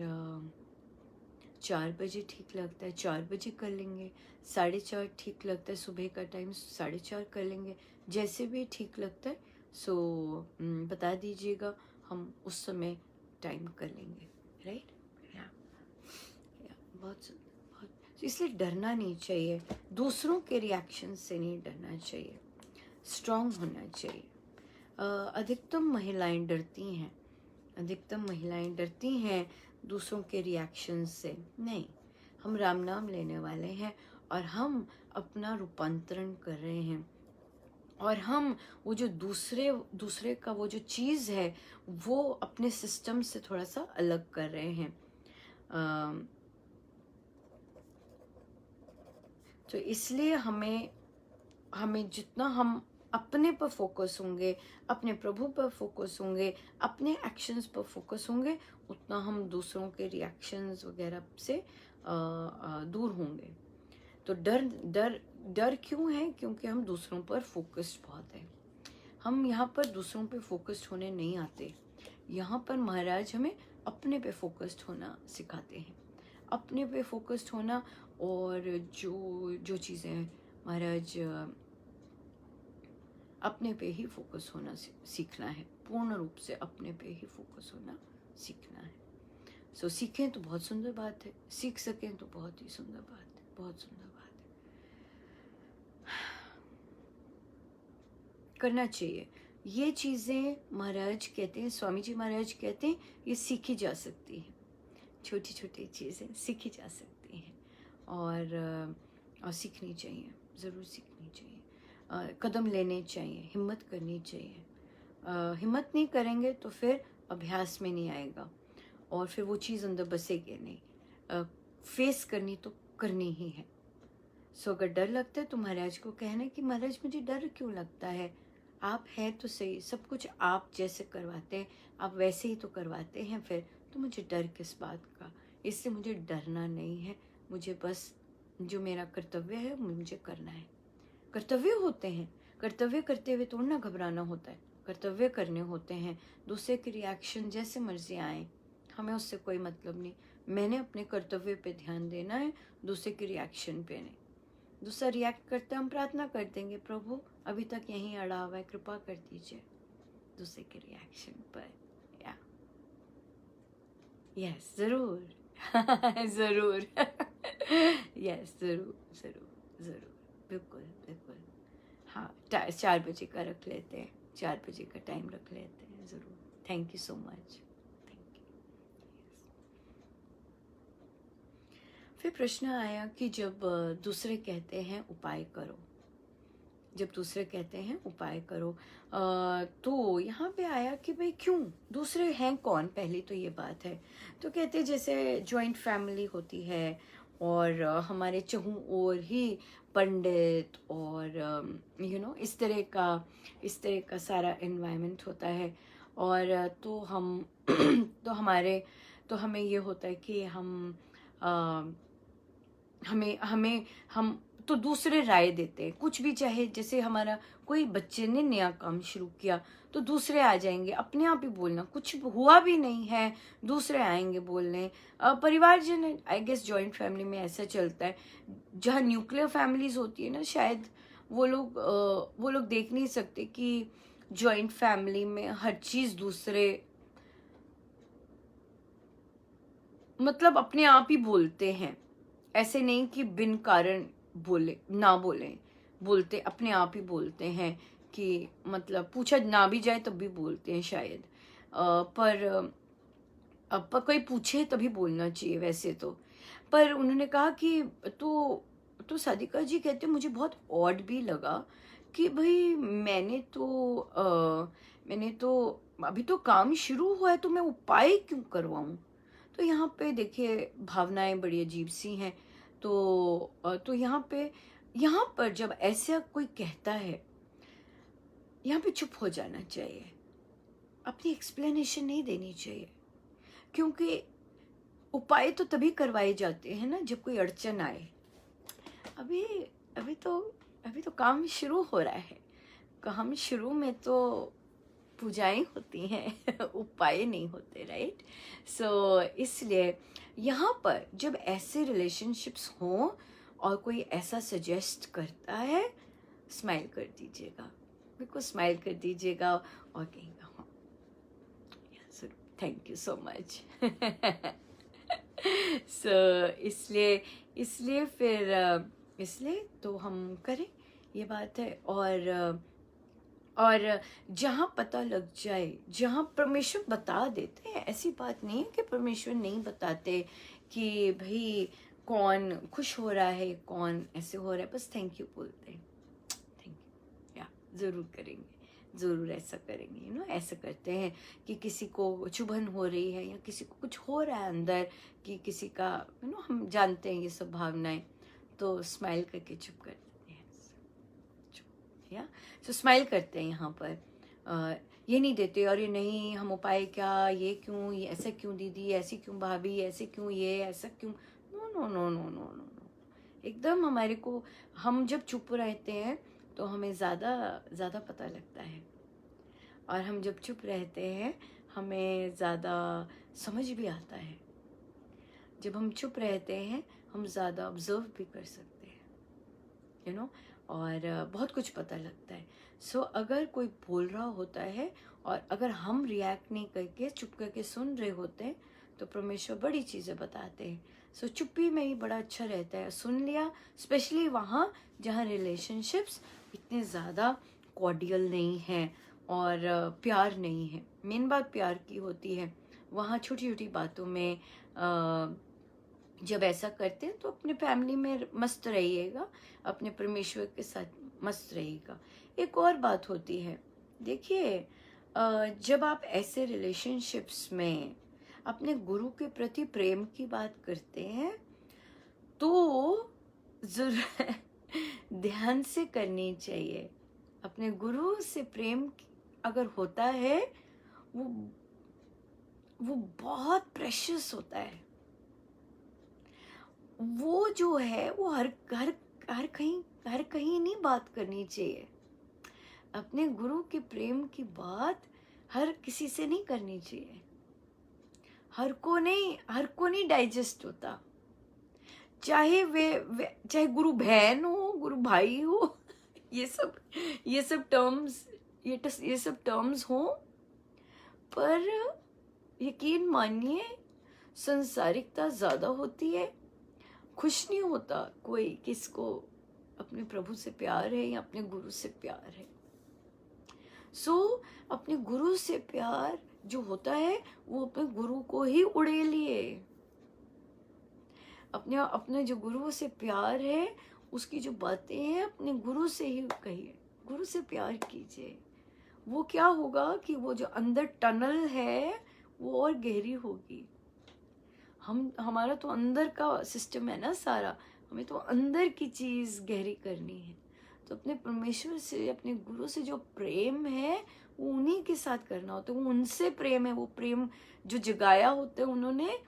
4 बजे ठीक लगता है 4 बजे कर लेंगे, 4:30 ठीक लगता है सुबह का टाइम 4:30 कर लेंगे, जैसे भी ठीक लगता है। बता दीजिएगा, हम उस समय टाइम कर लेंगे, राइट। या बहुत इसलिए डरना नहीं चाहिए, दूसरों के रिएक्शन से नहीं डरना चाहिए, स्ट्रांग होना चाहिए। अधिकतम महिलाएं डरती हैं दूसरों के रिएक्शन से। नहीं, हम राम नाम लेने वाले हैं और हम अपना रूपांतरण कर रहे हैं, और हम वो जो दूसरे का वो जो चीज़ है, वो अपने सिस्टम से थोड़ा सा अलग कर रहे हैं। तो इसलिए हमें हमें जितना हम अपने पर फोकस होंगे, अपने प्रभु पर फोकस होंगे, अपने एक्शंस पर फोकस होंगे, उतना हम दूसरों के रिएक्शंस वगैरह से दूर होंगे। तो डर डर डर क्यों है? क्योंकि हम दूसरों पर फोकस्ड बहुत है। हम यहाँ पर दूसरों पे फोकस्ड होने नहीं आते। यहाँ पर महाराज हमें अपने पे फोकस्ड होना सिखाते हैं, अपने पे फोकस्ड होना। और जो जो चीज़ें महाराज अपने पे ही फोकस होना सीखना है, पूर्ण रूप से अपने पे ही फोकस होना सीखना है। सो सीखें तो बहुत सुंदर बात है, सीख सकें तो बहुत ही सुंदर बात है, बहुत सुंदर बात है। करना चाहिए ये चीज़ें। महाराज कहते हैं, स्वामी जी महाराज कहते हैं, ये सीखी जा सकती है, छोटी छोटी चीज़ें सीखी जा सकती हैं। और सीखनी चाहिए, ज़रूर सीखनी चाहिए। कदम लेने चाहिए, हिम्मत करनी चाहिए। हिम्मत नहीं करेंगे तो फिर अभ्यास में नहीं आएगा, और फिर वो चीज़ अंदर बसेगी नहीं। फेस करनी तो करनी ही है। सो अगर डर लगता है तो महाराज को कहना है कि महाराज मुझे डर क्यों लगता है? आप हैं तो सही, सब कुछ आप जैसे करवाते हैं, आप वैसे ही तो करवाते हैं, फिर तो मुझे डर किस बात का? इससे मुझे डरना नहीं है, मुझे बस जो मेरा कर्तव्य है मुझे करना है। कर्तव्य होते हैं, कर्तव्य करते हुए थोड़ा ना घबराना होता है, कर्तव्य करने होते हैं। दूसरे के रिएक्शन जैसे मर्जी आए, हमें उससे कोई मतलब नहीं। मैंने अपने कर्तव्य पे ध्यान देना है, दूसरे के रिएक्शन पे नहीं। दूसरा रिएक्ट करते हम प्रार्थना कर देंगे, प्रभु अभी तक यहीं अड़ा हुआ है, कृपा कर दीजिए दूसरे के रिएक्शन पर। या यस जरूर जरूर यस जरूर जरूर जरूर, बिल्कुल बिल्कुल। हाँ 4 बजे का रख लेते हैं, 4 बजे का टाइम रख लेते हैं ज़रूर। Thank you so much, thank you. फिर प्रश्न आया कि जब दूसरे कहते हैं उपाय करो, जब दूसरे कहते हैं उपाय करो, तो यहाँ पे आया कि भाई क्यों, दूसरे हैं कौन? पहली तो ये बात है। तो कहते हैं जैसे जॉइंट फैमिली होती है, और हमारे चहु और ही पंडित और इस तरह का सारा एनवायरनमेंट होता है। और तो हम तो हमें ये होता है कि हमें हमें हम तो दूसरे राय देते हैं, कुछ भी चाहे, जैसे हमारा कोई बच्चे ने नया काम शुरू किया तो दूसरे आ जाएंगे अपने आप ही बोलना, कुछ हुआ भी नहीं है, दूसरे आएंगे बोलने। परिवारजन, आई गेस जॉइंट फैमिली में ऐसा चलता है। जहाँ न्यूक्लियर फैमिलीज होती है ना, शायद वो लोग देख नहीं सकते कि जॉइंट फैमिली में हर चीज दूसरे मतलब अपने आप ही बोलते हैं। ऐसे नहीं कि बिन कारण बोलते अपने आप ही बोलते हैं, कि मतलब पूछा ना भी जाए तब भी बोलते हैं शायद। पर कोई पूछे तभी बोलना चाहिए वैसे तो। पर उन्होंने कहा कि तो सादिका जी कहते मुझे बहुत ऑड भी लगा कि भाई मैंने तो अभी तो काम शुरू हुआ है, तो मैं उपाय क्यों करवाऊं? तो यहाँ पे देखिए भावनाएं बड़ी अजीब सी हैं। तो यहाँ पर जब ऐसा कोई कहता है, यहाँ पे चुप हो जाना चाहिए, अपनी एक्सप्लेनेशन नहीं देनी चाहिए। क्योंकि उपाय तो तभी करवाए जाते हैं ना जब कोई अड़चन आए। अभी अभी तो अभी तो काम शुरू हो रहा है, काम शुरू में तो पूजाएं होती हैं उपाय नहीं होते, राइट? सो इसलिए यहाँ पर जब ऐसे रिलेशनशिप्स हों और कोई ऐसा सजेस्ट करता है, स्माइल कर दीजिएगा, बिल्कुल स्माइल कर दीजिएगा और कहेंगे हाँ thank you so much so इसलिए फिर इसलिए तो हम करें, ये बात है। और जहाँ पता लग जाए, जहाँ परमेश्वर बता देते हैं, ऐसी बात नहीं है कि परमेश्वर नहीं बताते कि भाई कौन खुश हो रहा है, कौन ऐसे हो रहा है, बस थैंक यू बोलते हैं, थैंक यू, या ज़रूर करेंगे, ज़रूर ऐसा करेंगे। ऐसा करते हैं कि किसी को चुभन हो रही है या किसी को कुछ हो रहा है अंदर, कि किसी का हम जानते हैं ये सब भावनाएं, तो स्माइल करके चुप कर देते हैं, चुप या सो स्माइल करते हैं यहाँ पर। ये नहीं देते और ये नहीं, हम उपाय क्या, ये क्यों, ये ऐसा क्यों दीदी, ऐसी क्यों भाभी, ऐसे क्यों, ये ऐसा क्यों, no no no no no no no. एकदम हमारे को, हम जब चुप रहते हैं तो हमें ज़्यादा ज़्यादा पता लगता है, और हम जब चुप रहते हैं हमें ज़्यादा समझ भी आता है। जब हम चुप रहते हैं हम ज़्यादा ऑब्जर्व भी कर सकते हैं, यू नो, और बहुत कुछ पता लगता है। सो अगर कोई बोल रहा होता है और अगर हम रिएक्ट नहीं करके चुप करके सुन रहे होते हैं तो परमेश्वर बड़ी चीज़ें बताते हैं। सो चुप्पी में ही बड़ा अच्छा रहता है, सुन लिया, स्पेशली वहाँ जहाँ रिलेशनशिप्स इतने ज़्यादा कॉर्डियल नहीं हैं और प्यार नहीं है। मेन बात प्यार की होती है, वहाँ छोटी छोटी बातों में जब ऐसा करते हैं तो अपने फैमिली में मस्त रहिएगा, अपने परमेश्वर के साथ मस्त रहिएगा। एक और बात होती है, देखिए, जब आप ऐसे रिलेशनशिप्स में अपने गुरु के प्रति प्रेम की बात करते हैं तो जरूर ध्यान से करनी चाहिए। अपने गुरु से प्रेम अगर होता है वो बहुत प्रेशियस होता है। वो जो है वो हर कहीं नहीं बात करनी चाहिए। अपने गुरु के प्रेम की बात हर किसी से नहीं करनी चाहिए। हर को नहीं डाइजेस्ट होता, चाहे चाहे गुरु बहन हो, गुरु भाई हो, ये सब टर्म्स हो, पर यकीन मानिए संसारिकता ज्यादा होती है। खुश नहीं होता कोई किसको अपने प्रभु से प्यार है या अपने गुरु से प्यार है। सो अपने गुरु से प्यार जो होता है वो अपने गुरु को ही उड़ेलिए। अपने जो गुरु से प्यार है उसकी जो बातें हैं अपने गुरु से ही कहिए, गुरु से प्यार कीजिए। वो क्या होगा कि वो जो अंदर टनल है वो और गहरी होगी। हमारा तो अंदर का सिस्टम है ना सारा, हमें तो अंदर की चीज गहरी करनी है। तो अपने परमेश्वर से, अपने गुरु से जो प्रेम है वो उन्हीं के साथ करना होता है। वो उनसे प्रेम है, वो प्रेम जो जगाया होता है उन्होंने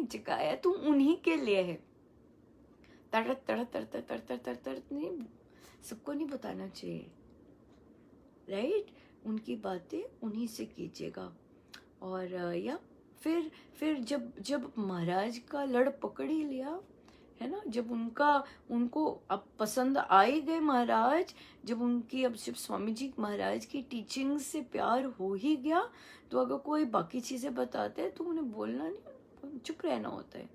जगाया तो उन्हीं के लिए है। तड़क तड़क तड़ तड़ तड़ तड़ तड़ तड़ नहीं, सबको नहीं बताना चाहिए, राइट। उनकी बातें उन्हीं से कीजिएगा। और या फिर जब महाराज का लड़ पकड़ ही लिया है ना, जब उनको अब पसंद आ ही गए महाराज, जब स्वामी जी महाराज की टीचिंग से प्यार हो ही गया, तो अगर कोई बाकी चीजें बताते हैं तो उन्हें बोलना नहीं, चुप रहना होता है।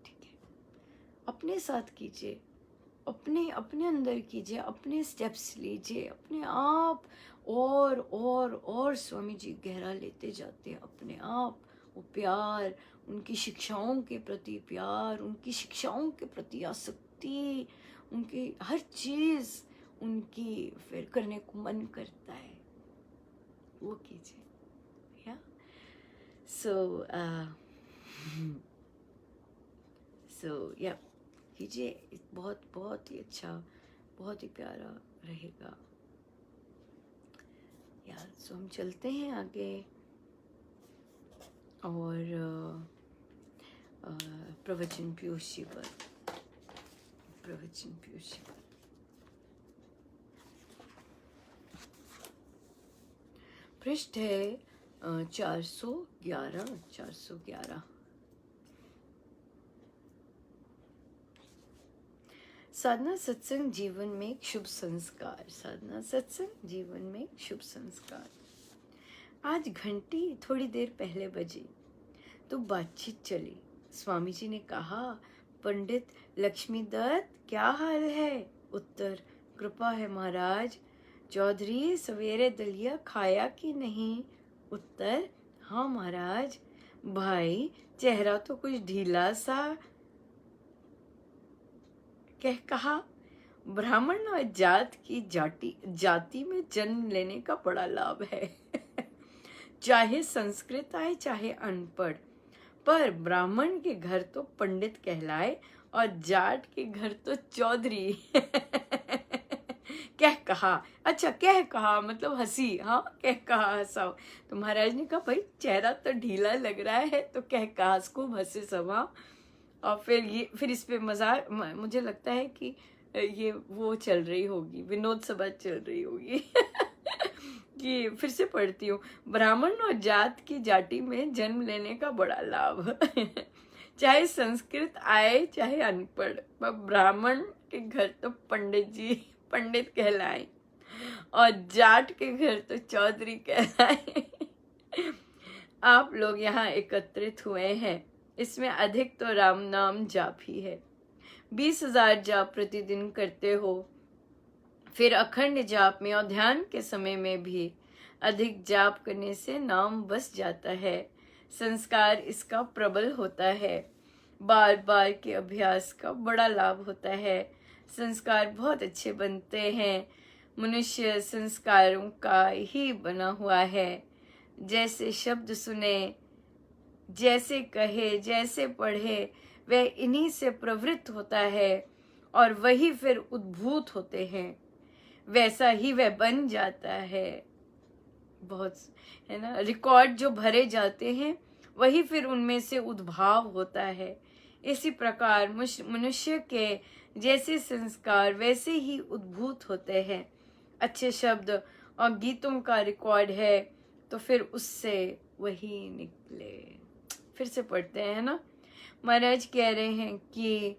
ठीक है, अपने साथ कीजिए, अपने अंदर कीजिए, अपने स्टेप्स लीजिए, अपने आप और स्वामी जी गहरा लेते जाते हैं अपने आप। वो प्यार, उनकी शिक्षाओं के प्रति प्यार, उनकी शिक्षाओं के प्रति आसक्ति, उनकी हर चीज उनकी फिर करने को मन करता है, वो कीजिए। या सो या कीजिए, बहुत ही अच्छा, बहुत ही प्यारा रहेगा यार। सो हम चलते हैं आगे और प्रवचन पीयूष जी पर, पृष्ठ है 411। साधना सत्संग जीवन में एक शुभ संस्कार। साधना सत्संग जीवन में एक शुभ संस्कार। आज घंटी थोड़ी देर पहले बजी तो बातचीत चली। स्वामी जी ने कहा, पंडित लक्ष्मीदत्त क्या हाल है? उत्तर, कृपा है महाराज। चौधरी सवेरे दलिया खाया कि नहीं? उत्तर, हाँ महाराज। भाई चेहरा तो कुछ ढीला सा कहा। ब्राह्मण जात की जाति में जन्म लेने का बड़ा लाभ है। चाहे संस्कृत आए चाहे अनपढ़, पर ब्राह्मण के घर तो पंडित कहलाए और जाट के घर तो चौधरी। कह कहा, अच्छा कह कहा मतलब हंसी, हाँ कह कहा हंसाओ। तो महाराज ने कहा भाई चेहरा तो ढीला लग रहा है, तो कह कहा खूब हंसे सब, हाँ। और फिर इस पे मजाक, मुझे लगता है कि ये वो चल रही होगी, विनोद सभा चल रही होगी। कि फिर से पढ़ती हूँ। ब्राह्मण और जात की जाति में जन्म लेने का बड़ा लाभ। चाहे संस्कृत आए चाहे अनपढ़, पर ब्राह्मण के घर तो पंडित कहलाए, और जाट के घर तो चौधरी कहलाए। आप लोग यहाँ एकत्रित हुए हैं, इसमें अधिक तो राम नाम जाप ही है। 20,000 जाप प्रतिदिन करते हो, फिर अखंड जाप में और ध्यान के समय में भी अधिक जाप करने से नाम बस जाता है, संस्कार इसका प्रबल होता है। बार बार के अभ्यास का बड़ा लाभ होता है, संस्कार बहुत अच्छे बनते हैं। मनुष्य संस्कारों का ही बना हुआ है। जैसे शब्द सुने, जैसे कहे, जैसे पढ़े, वह इन्हीं से प्रवृत्त होता है और वही फिर उद्भूत होते हैं, वैसा ही वह बन जाता है। बहुत है ना, रिकॉर्ड जो भरे जाते हैं वही फिर उनमें से उद्भाव होता है। इसी प्रकार मनुष्य के जैसे संस्कार वैसे ही उद्भूत होते हैं। अच्छे शब्द और गीतों का रिकॉर्ड है तो फिर उससे वही निकले। फिर से पढ़ते हैं ना, महाराज कह रहे हैं कि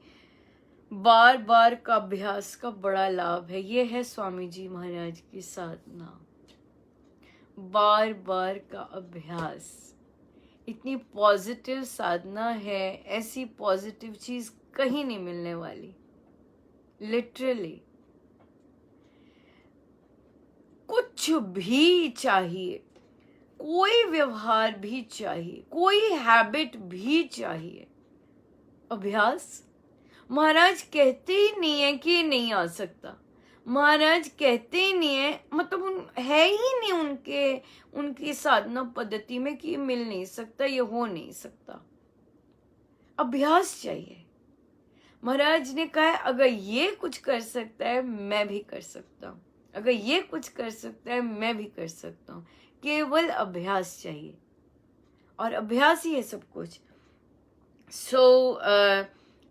बार बार का अभ्यास का बड़ा लाभ है। ये है स्वामी जी महाराज की साधना, बार बार का अभ्यास। इतनी पॉजिटिव साधना है, ऐसी पॉजिटिव चीज कहीं नहीं मिलने वाली। लिटरली कुछ भी चाहिए, कोई व्यवहार भी चाहिए, कोई हैबिट भी चाहिए, अभ्यास। महाराज कहते ही नहीं है कि ये नहीं आ सकता, महाराज कहते ही नहीं है, मतलब है ही नहीं उनकी साधना पद्धति में कि ये मिल नहीं सकता, ये हो नहीं सकता। अभ्यास चाहिए। महाराज ने कहा है अगर ये कुछ कर सकता है मैं भी कर सकता हूँ, अगर ये कुछ कर सकता है मैं भी कर सकता हूँ। केवल अभ्यास चाहिए, और अभ्यास ही है सब कुछ।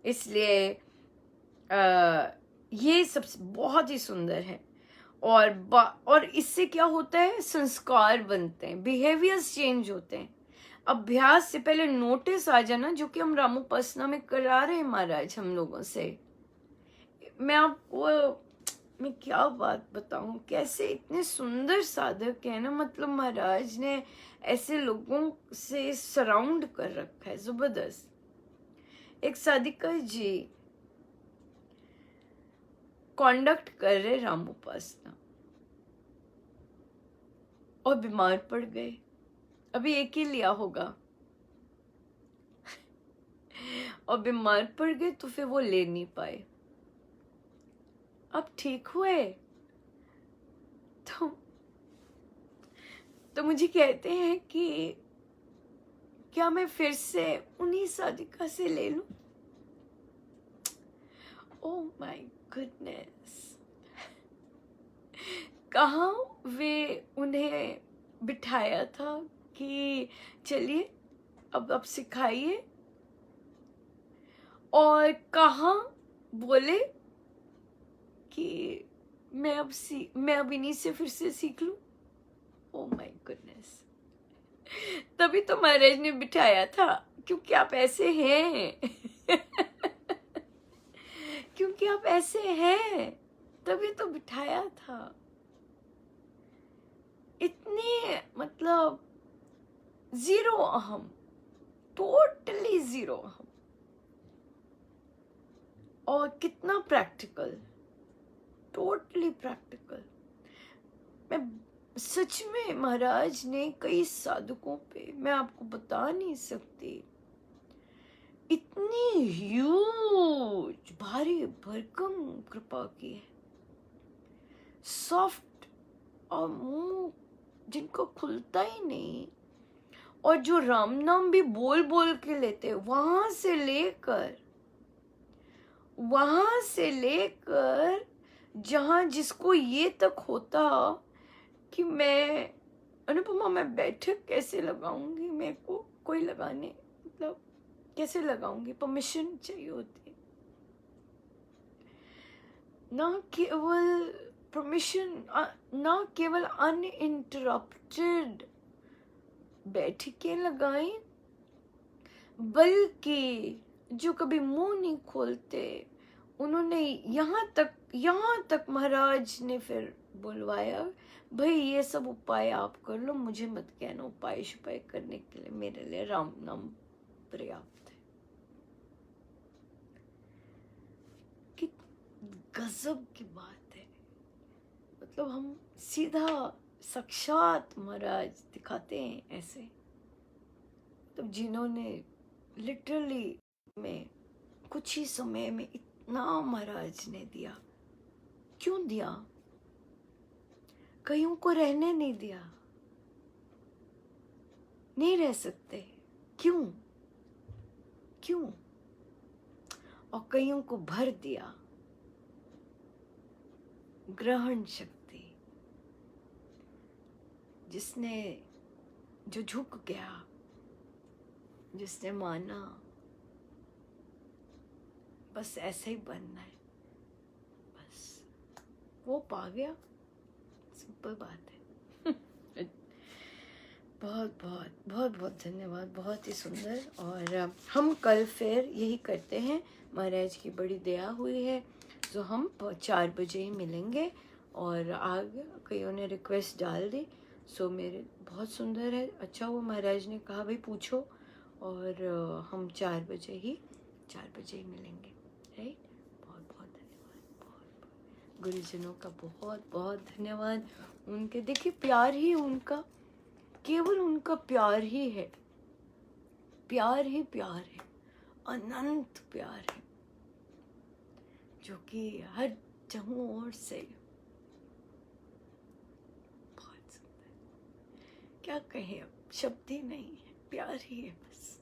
इसलिए ये सब बहुत ही सुंदर है। और इससे क्या होता है, संस्कार बनते हैं, बिहेवियर्स चेंज होते हैं। अभ्यास से पहले नोटिस आ जाना, जो कि हम रामोपासना में करा रहे हैं महाराज हम लोगों से। मैं क्या बात बताऊं, कैसे इतने सुंदर साधक है ना, मतलब महाराज ने ऐसे लोगों से सराउंड कर रखा है, जबरदस्त। एक साधिका जी कॉन्डक्ट कर रहे रामोपासना और बीमार पड़ गए। अभी एक ही लिया होगा और बीमार पड़ गए तो फिर वो ले नहीं पाए। अब ठीक हुए तो मुझे कहते हैं कि क्या मैं फिर से उन्हीं साधिका से ले लूं। ओह माय गुडनेस, कहाँ वे उन्हें बिठाया था कि चलिए अब सिखाइए, और कहाँ बोले कि मैं अब इन्हीं से फिर से सीख लूं। ओह माय गुडनेस, तभी तो महाराज ने बिठाया था, क्योंकि आप ऐसे हैं। क्योंकि आप ऐसे हैं तभी तो बिठाया था। इतने मतलब जीरो अहम, टोटली जीरो अहम, और कितना प्रैक्टिकल, टोटली प्रैक्टिकल। मैं सच में महाराज ने कई साधकों पे, मैं आपको बता नहीं सकती, इतनी ह्यूज भारी भरकम कृपा की है। सॉफ्ट और मुंह जिनको खुलता ही नहीं, और जो राम नाम भी बोल बोल के लेते, वहां से लेकर जहाँ जिसको ये तक होता कि मैं अनुपमा मैं बैठक कैसे लगाऊंगी, मेरे को कोई लगाने मतलब कैसे लगाऊंगी, परमिशन चाहिए होती, ना केवल परमिशन, ना केवल अनइंटरप्टेड बैठकें लगाएं, बल्कि जो कभी मुंह नहीं खोलते उन्होंने यहाँ तक महाराज ने फिर बुलवाया, भाई ये सब उपाय आप कर लो, मुझे मत कहना उपाय शुपाय करने के लिए, मेरे लिए राम नाम पर्याप्त है। कि गजब की बात है, मतलब हम सीधा साक्षात महाराज दिखाते हैं ऐसे, तो जिन्होंने लिटरली में कुछ ही समय में इतना महाराज ने दिया। क्यों दिया? कईयों को रहने नहीं दिया, नहीं रह सकते, क्यों क्यों? और कईयों को भर दिया ग्रहण शक्ति, जिसने जो झुक गया, जिसने माना बस ऐसे ही बनना है, बस वो पा गया, सिंपल बात है। बहुत बहुत बहुत बहुत धन्यवाद, बहुत ही सुंदर। और हम कल फिर यही करते हैं, महाराज की बड़ी दया हुई है, तो हम 4 बजे ही मिलेंगे। और आगे कईयों ने रिक्वेस्ट डाल दी, सो मेरे बहुत सुंदर है, अच्छा हुआ महाराज ने कहा भाई पूछो, और हम 4 बजे ही मिलेंगे, राइट। बहुत बहुत धन्यवाद, बहुत गुरुजनों का बहुत बहुत धन्यवाद। उनके देखिए प्यार ही उनका, केवल उनका प्यार ही है, प्यार ही प्यार है, अनंत प्यार है, जो कि हर जगहों ओर से बहुत सुंदर, क्या कहें, अब शब्द ही नहीं है, प्यार ही है, बस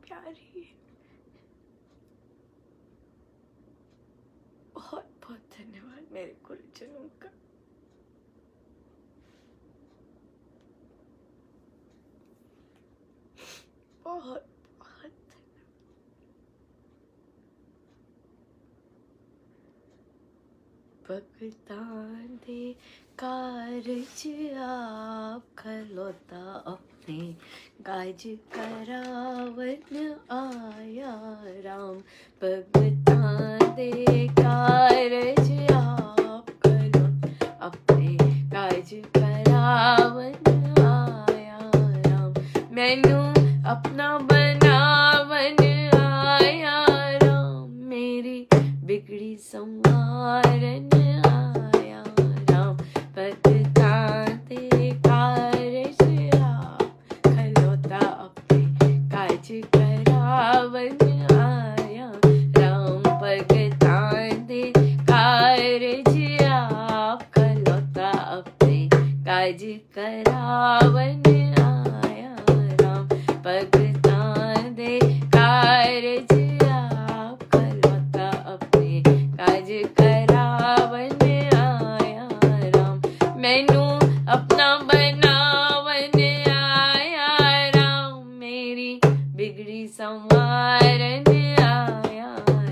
प्यार ही है। बहुत बहुत धन्यवाद मेरे गुरुजनों का। बहुत बहुत भगतान दे कारज आप खलोता अपने, गाज करावन आया राम। भगतान दे कारज आप खलोता अपने, गाज करावन आया राम। मैनू अपना बनावन आया राम, मेरी बिगड़ी संवारन आया राम। भगतान दे कारज आप खलोता अपने, काज करावन आया राम। भगतान दे कारज आप खलोता अपने, काज करावन आया राम। भगतान दे कारज आप खलोता अपने, काज करावन आया राम। मैनू अपना बनावन आया राम, मेरी बिगड़ी संवारन आया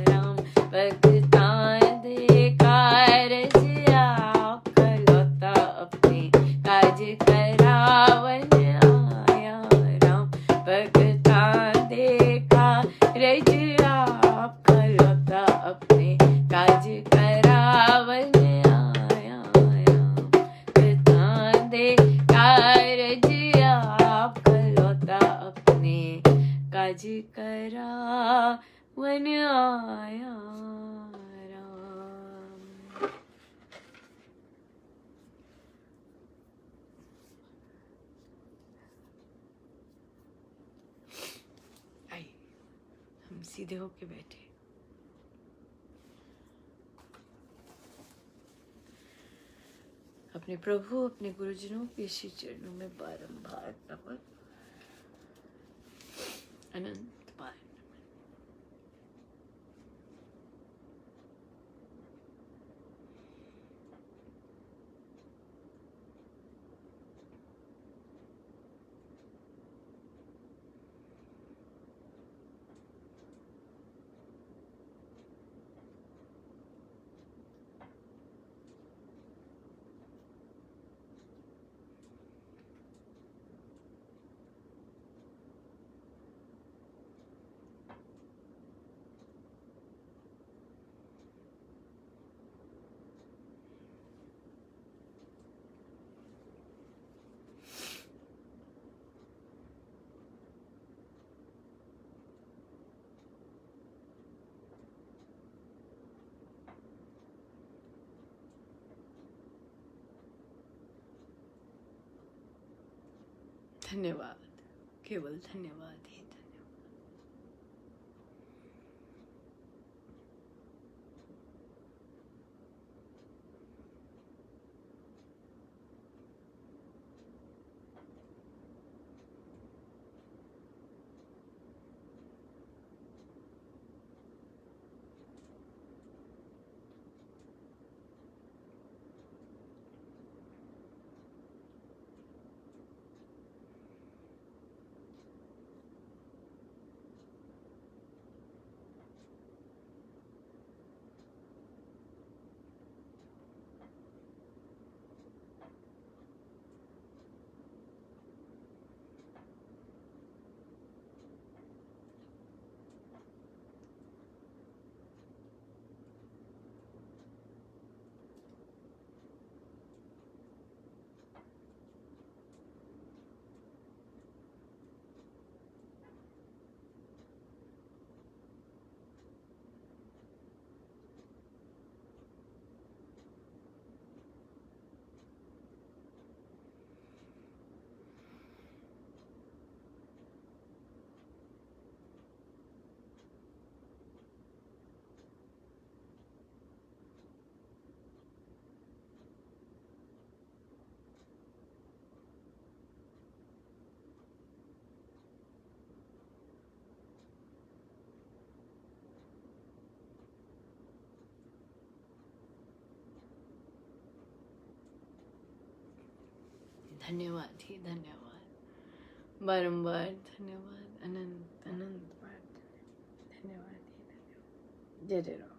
राम। भगतान दे कारज आप खलोता अपने, काज करावन आया राम। भगतान दे कारज आप खलोता अपने, काज करावन आया राम। भगतान दे कारज आप खलोता अपने, काज करावन आया राम। आइए हम सीधे होके बैठे, अपने प्रभु अपने गुरुजनों के श्री चरणों में बारंबार नमन, अनंत बार नमन। धन्यवाद, केवल धन्यवाद ही धन्यवाद। धन्यवाद ही धन्यवाद, बारंबार धन्यवाद, अनंत अनंत बार धन्यवाद ही धन्यवाद। जय जय राम।